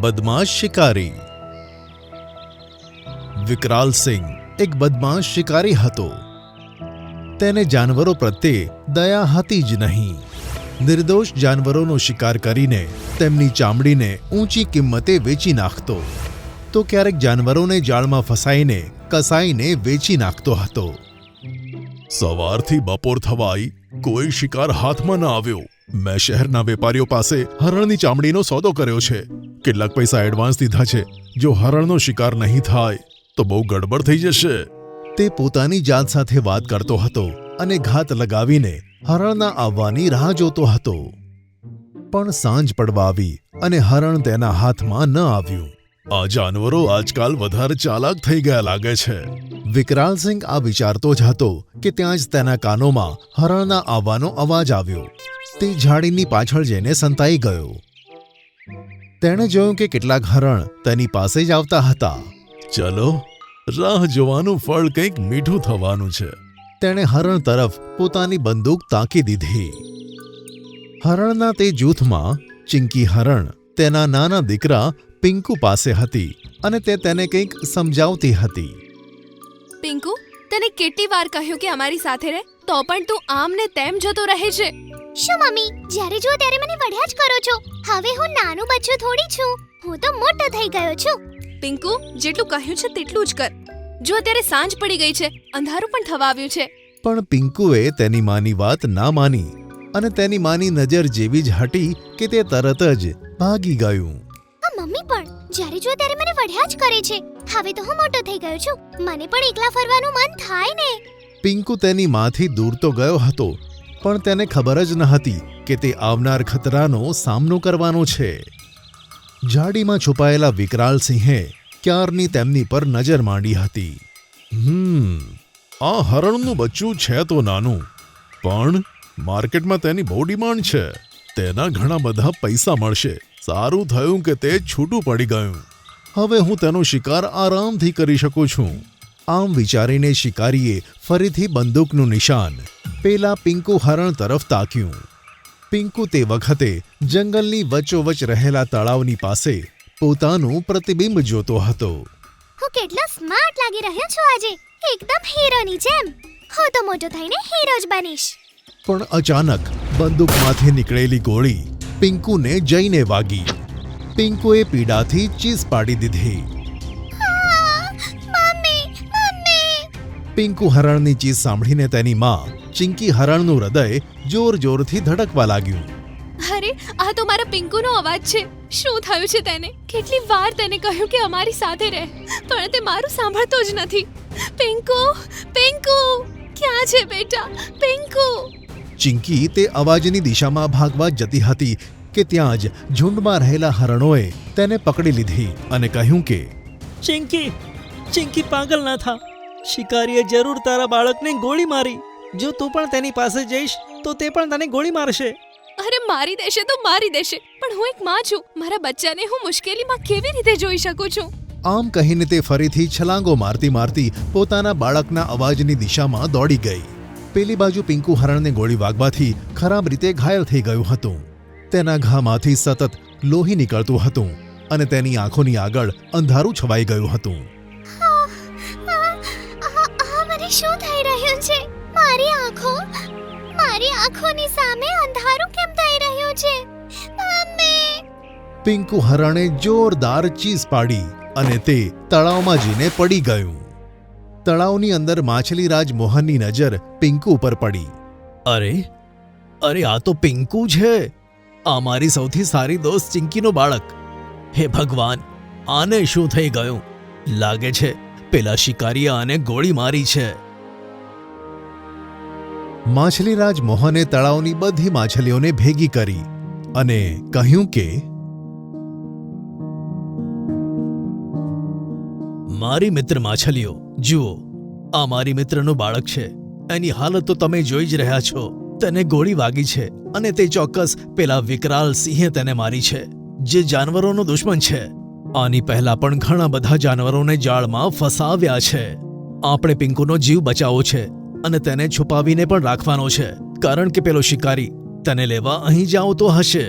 બદમાશ શિકારી. વિકરાલ સિંહ એક બદમાશ શિકારી હતો. તેને જાનવરો પ્રત્યે દયા હતી જ નહીં. નિર્દોષ જાનવરોનો શિકાર કરીને તેમની ચામડીને ઊંચી કિંમતે વેચી નાખતો, તો ક્યારેક જાનવરોને જાળમાં ફસાઈને કસાઈને વેચી નાખતો હતો. સવારથી બપોર થવા આવી, કોઈ શિકાર હાથમાં ન આવ્યો. મેં શહેરના વેપારીઓ પાસે હરણની ચામડીનો સોદો કર્યો છે. કેટલાક પૈસા એડવાન્સ દીધા છે. જો હરણનો શિકાર નહીં થાય તો બહુ ગડબડ થઈ જશે. તે પોતાની જાત સાથે વાત કરતો હતો અને ઘાત લગાવીને હરણના આવવાની રાહ જોતો હતો. પણ સાંજ પડવા આવી અને હરણ તેના હાથમાં ન આવ્યું. આ જાનવરો આજકાલ વધારે ચાલાક થઈ ગયા લાગે છે. વિકરાલસિંહ આ વિચારતો જ હતો કે ત્યાં જ તેના કાનોમાં હરણના આવવાનો અવાજ આવ્યો. તે ઝાડીની પાછળ જઈને સંતાઈ ગયો. તેણે જોયું કે કેટલાક હરણ તેની પાસે જ આવતા હતા. ચલો, રાહ જોવાનું ફળ કંઈક મીઠું થવાનું છે. તેણે હરણ તરફ પોતાની બંદૂક તાકી દીધી. હરણના તે જૂથમાં ચિંકી હરણ તેના નાના દીકરા પિંકુ પાસે હતી અને તે તેને કંઈક સમજાવતી હતી. પિંકુ, તને કેટલી વાર કહ્યું કે અમારી સાથે રહે, તો પણ તું આમ ને તેમ જતો રહે છે. શું મમ્મી, જ્યારે જુઓ ત્યારે મને વઢ્યા જ કરો છો. હવે હું નાનું બચ્ચું થોડી છું, હું તો મોટો થઈ ગયો છું. પિંકુ, જેટલું કહ્યું છે તેટલું જ કર. જો અત્યારે સાંજ પડી ગઈ છે, અંધારું પણ થવા આવ્યું છે. પણ પિંકુએ તેની માની વાત ના માની અને તેની માની નજર જેવી જ હટી કે તે તરત જ ભાગી ગયું. મમ્મી પણ જ્યારે જુઓ ત્યારે મને વઢ્યા જ કરે છે. હવે તો હું મોટો થઈ ગયો છું, મને પણ એકલા ફરવાનું મન થાય ને. પિંકુ તેની માંથી દૂર તો ગયો હતો, પણ તેને ખબર જ ન હતી કે તે આવનાર ખતરાનો સામનો કરવાનો છે. ઝાડીમાં છુપાયેલા વિકરાલ સિંહે ક્યારની તેમની પર નજર માંડી હતી. આ હરણનું બચ્ચું છે તો નાનું, પણ માર્કેટમાં તેની બહુ ડિમાન્ડ છે. તેના ઘણા બધા પૈસા મળશે. સારું થયું કે તે છૂટું પડી ગયું. હવે હું તેનો શિકાર આરામથી કરી શકું છું. આમ વિચારીને શિકારીએ ફરીથી બંદૂકનું નિશાન પેલા પિંકુ હરણ તરફ તાક્યું. પિંકુ તે વખતે જંગલની વચ્ચોવચ રહેલા તળાવની પાસે પોતાનું પ્રતિબિંબ જોતો હતો. હું કેટલો સ્માર્ટ લાગી રહ્યો છું આજે, એકદમ હીરોની જેમ. હું તો મોટો થઈને હીરો જ બનીશ. પણ અચાનક બંદૂકમાંથી નીકળેલી ગોળી પિંકુને જઈને વાગી. પિંકુએ પીડાથી ચીસ પાડી દીધી. પિંકુ હરણની ચીસ સાંભળીને તેની માં ચિંકી હરણનું હૃદય જોર જોરથી ધડકવા લાગ્યું. અરે, આ તો મારા પિંકુનો અવાજ છે. શું થયું છે તેને? કેટલી વાર તેને કહ્યું કે અમારી સાથે રહે, પણ તે મારું સાંભળતો જ નથી. પિંકુ, પિંકુ, ક્યાં છે બેટા? પિંકુ. ચિંકી તે અવાજની દિશામાં ભાગવા જતી હતી કે ત્યાં જ ઝુંડમાં રહેલા હરણોએ તેને પકડી લીધી અને કહ્યું કે ચિંકી પાગલ ના થા. શિકારીએ જરૂર તારા બાળકને ગોળી મારી. જો તું પણ તેની પાસે જઈશ તો તે પણ તને ગોળી મારશે. અરે, મારી દેશે તો મારી દેશે, પણ હું એક માં છું. મારા બચ્ચાને હું મુશ્કેલીમાં કેવી રીતે જોઈ શકું છું? આમ કહીને તે ફરીથી છલાંગો મારતી મારતી પોતાના બાળકના અવાજની દિશામાં દોડી ગઈ. પેલી બાજુ પિંકુ હરણને ગોળી વાગવાથી ખરાબ રીતે ઘાયલ થઈ ગયું હતું. તેના ઘામાંથી સતત લોહી નીકળતું હતું અને તેની આંખોની આગળ અંધારું છવાઈ ગયું હતું. મને શું થઈ રહ્યું છે? મારી આંખોની સામે અંધારું કેમ થઈ રહ્યું છે? મમ્મી. પિંકુ હરણે જોરદાર ચીસ પાડી અને તે તળાવમાં જઈને પડી ગયું. તળાવની અંદર માછલીરાજ મોહનની નજર પિંકુ પર પડી. અરે, આ તો પિંકુ છે. આ મારી સૌથી સારી દોસ્ત ચિંકીનો બાળક. હે ભગવાન, આને શું થઈ ગયું? લાગે છે પેલા શિકારીએ આને ગોળી મારી છે. માછલીરાજ મોહને તળાવની બધી માછલીઓને ભેગી કરી અને કહ્યું કે મારી મિત્ર માછલીઓ, જુઓ, આ મારી મિત્રનું બાળક છે. એની હાલત તો તમે જોઈ જ રહ્યા છો. તેને ગોળી વાગી છે અને તે ચોક્કસ પેલા વિકરાલ સિંહે તેને મારી છે, જે જાનવરોનો દુશ્મન છે. આની પહેલા પણ ઘણા બધા જાનવરોને જાળમાં ફસાવ્યા છે. આપણે પિંકુનો જીવ બચાવવો છે અને તેને છુપાવીને પણ રાખવાનો છે, કારણ કે પેલો શિકારી તેને લેવા અહીં જ આવતો હશે.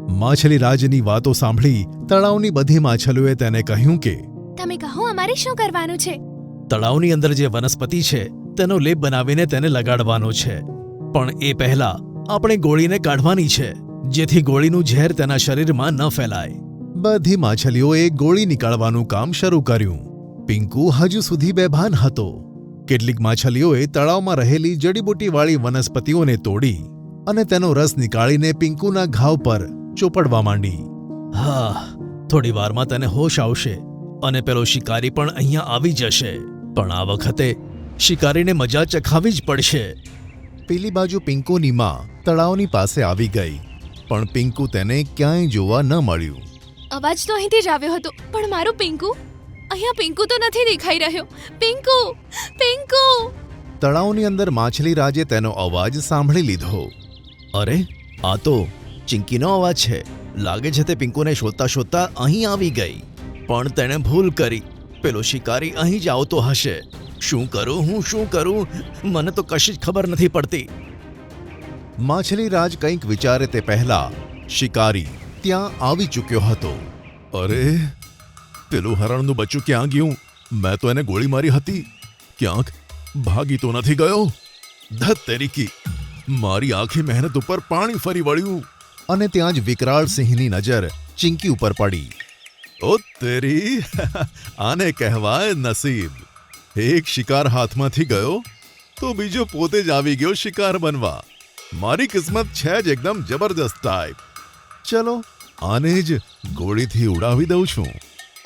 માછલીરાજની વાતો સાંભળી તળાવની બધી માછલીઓએ તેને કહ્યું કે તમે કહો અમારે શું કરવાનું છે? તળાવની અંદર જે વનસ્પતિ છે તેનો લેપ બનાવીને તેને લગાડવાનો છે, પણ એ પહેલા આપણે ગોળીને કાઢવાની છે, જેથી ગોળીનું ઝેર તેના શરીરમાં ન ફેલાય. બધી માછલીઓએ ગોળી નીકાળવાનું કામ શરૂ કર્યું. પિંકુ હજુ સુધી બેભાન હતો. કેટલીક માછલીઓએ તળાવમાં રહેલી જડીબુટીવાળી વનસ્પતિઓને તોડી અને તેનો રસ નીકાળીને પિંકુના ઘાવ પર ચોપડવા માંડી. હા, થોડી વારમાં તેને હોશ આવશે અને પેલો શિકારી પણ અહીંયા આવી જશે, પણ આ વખતે શિકારીને મજા ચખાવી જ પડશે. પેલી બાજુ પિંકુની માં તળાવની પાસે આવી ગઈ, પણ પિંકુ તેને ક્યાંય જોવા ન મળ્યું. અવાજ તો અહીંથી જ આવ્યો હતો, પણ મારું પિંકુ? અહીંયા પિંકુ તો નથી દેખાઈ રહ્યો. પિંકુ, પિંકુ! તળાવની અંદર માછલીરાજે તેનો અવાજ સાંભળી લીધો. અરે, આ તો ચિંકીનો અવાજ છે. લાગે છે તે પિંકુને શોધતા શોધતા અહીં આવી ગઈ, પણ તેણે ભૂલ કરી. પેલો શિકારી અહીં જ આવતો હશે. શું કરું હું, શું કરું? મને તો કશી જ ખબર નથી પડતી. માછલીરાજ કંઈક વિચારે તે પહેલા શિકારી ત્યાં આવી ચૂક્યો હતો. અરે, પેલું હરણનું બચ્ચું ક્યાં ગયું? મેં તો એને ગોળી મારી હતી. ક્યાંક ભાગી તો નથી ગયો? ધત તેરીકી, મારી આખી મહેનત ઉપર પાણી ફરી વળ્યું. અને ત્યાં જ વિકરાળ સિંહની નજર ચિંકી ઉપર પડી. ઓ તેરી, આને કહેવાય નસીબ. એક શિકાર હાથમાંથી ગયો તો બીજો પોતે જ આવી ગયો શિકાર બનવા. મારી કિસ્મત છે જ એકદમ જબરદસ્ત ટાઈપ. ચલો, આને જ ગોળીથી ઉડાવી દઉં છું.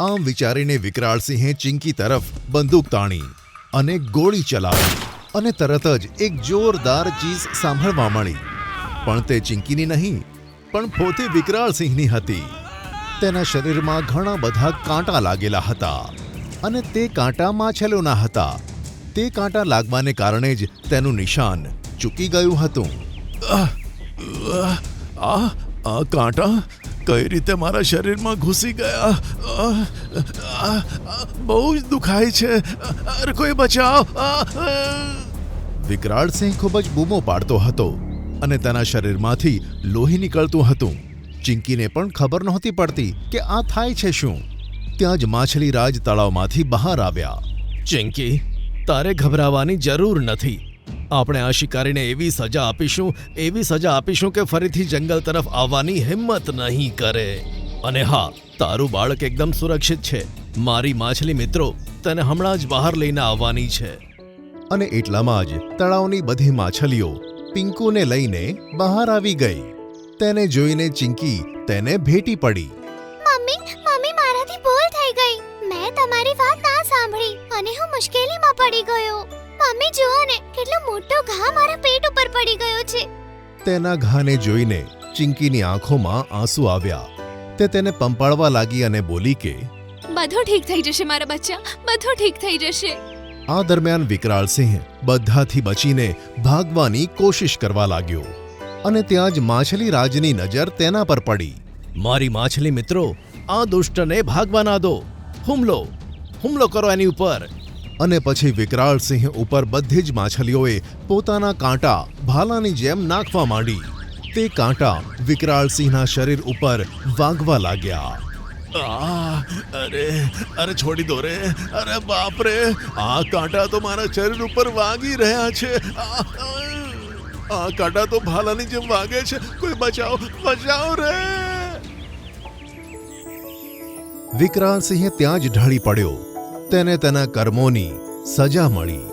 આમ વિચારીને વિકરાળ સિંહે ચિંકી તરફ બંદૂક તાણી અને ગોળી ચલાવી, અને તરત જ એક જોરદાર ચીસ સાંભળવા મળી. પણ તે ચિંકીની નહીં, પણ પોતે વિકરાળ સિંહની હતી. તેના શરીરમાં ઘણા બધા કાંટા લાગેલા હતા, અને તે કાંટા માછલીઓના હતા. તે કાંટા લાગવાને કારણે જ તેનું નિશાન ચૂકી ગયું હતું. આ કાંટા કઈ રીતે મારા શરીરમાં ઘૂસી ગયા? બહુ જ દુખાય છે. અરે કોઈ બચાવ! વિકરાળ સિંહ ખૂબ જ બૂમો પાડતો હતો અને તેના શરીરમાંથી લોહી નીકળતું હતું. ચિંકીને પણ ખબર નહોતી પડતી કે આ થાય છે શું. ત્યાં જ માછલીરાજ તળાવમાંથી બહાર આવ્યા. ચિંકી, તારે ગભરાવાની જરૂર નથી. આપણે આ શિકારીને એવી સજા આપીશું કે ફરીથી જંગલ તરફ આવવાની હિંમત નહીં કરે. અને હા, તારું બાળક એકદમ સુરક્ષિત છે. મારી માછલી મિત્રો તેને હમણાં જ બહાર લઈને આવવાની છે. અને એટલામાં જ તળાવની બધી માછલીઓ પિંકુને લઈને બહાર આવી ગઈ. તેને જોઈને ચિંકી તેને ભેટી પડી. મમ્મી, મારાથી ભૂલ થઈ ગઈ. મેં તમારી વાત ના સાંભળી અને હું મુશ્કેલીમાં પડી ગયો. મમ્મી, જુઓ ને, કેટલો મોટો ઘા મારા પેટ ઉપર પડી ગયો છે. તેના ઘાને જોઈને ચિંકીની આંખોમાં આંસુ આવ્યા. તે તેને પંપાળવા લાગી અને બોલી કે બધું ઠીક થઈ જશે મારા બચ્ચા, બધું ઠીક થઈ જશે. આ દરમિયાન વિકરાળ સિંહ બધાથી બચીને ભાગવાની કોશિશ કરવા લાગ્યો, અને ત્યાં જ માછલીરાજની નજર તેના પર પડી. મારી માછલી મિત્રો, આ દુષ્ટને ભાગવા ના દો. હુમલો કરો એની ઉપર. અને પછી વિકરાળ સિંહ ઉપર બધી જ માછલીઓએ પોતાના કાંટા ભાલાની જેમ નાખવા માંડી. તે કાંટા વિકરાળ સિંહના શરીર ઉપર વાગવા લાગ્યા. અરે છોડી દો રે! અરે બાપ રે! આ કાંટા તો મારા શરીર ઉપર વાગી રહ્યા છે. આ કાંટા તો ભાલાની જેમ વાગે છે. કોઈ બચાવ રે! વિકરાળ સિંહ ત્યાં જ ઢળી પડ્યો. તેને તેના કર્મોની સજા મળી.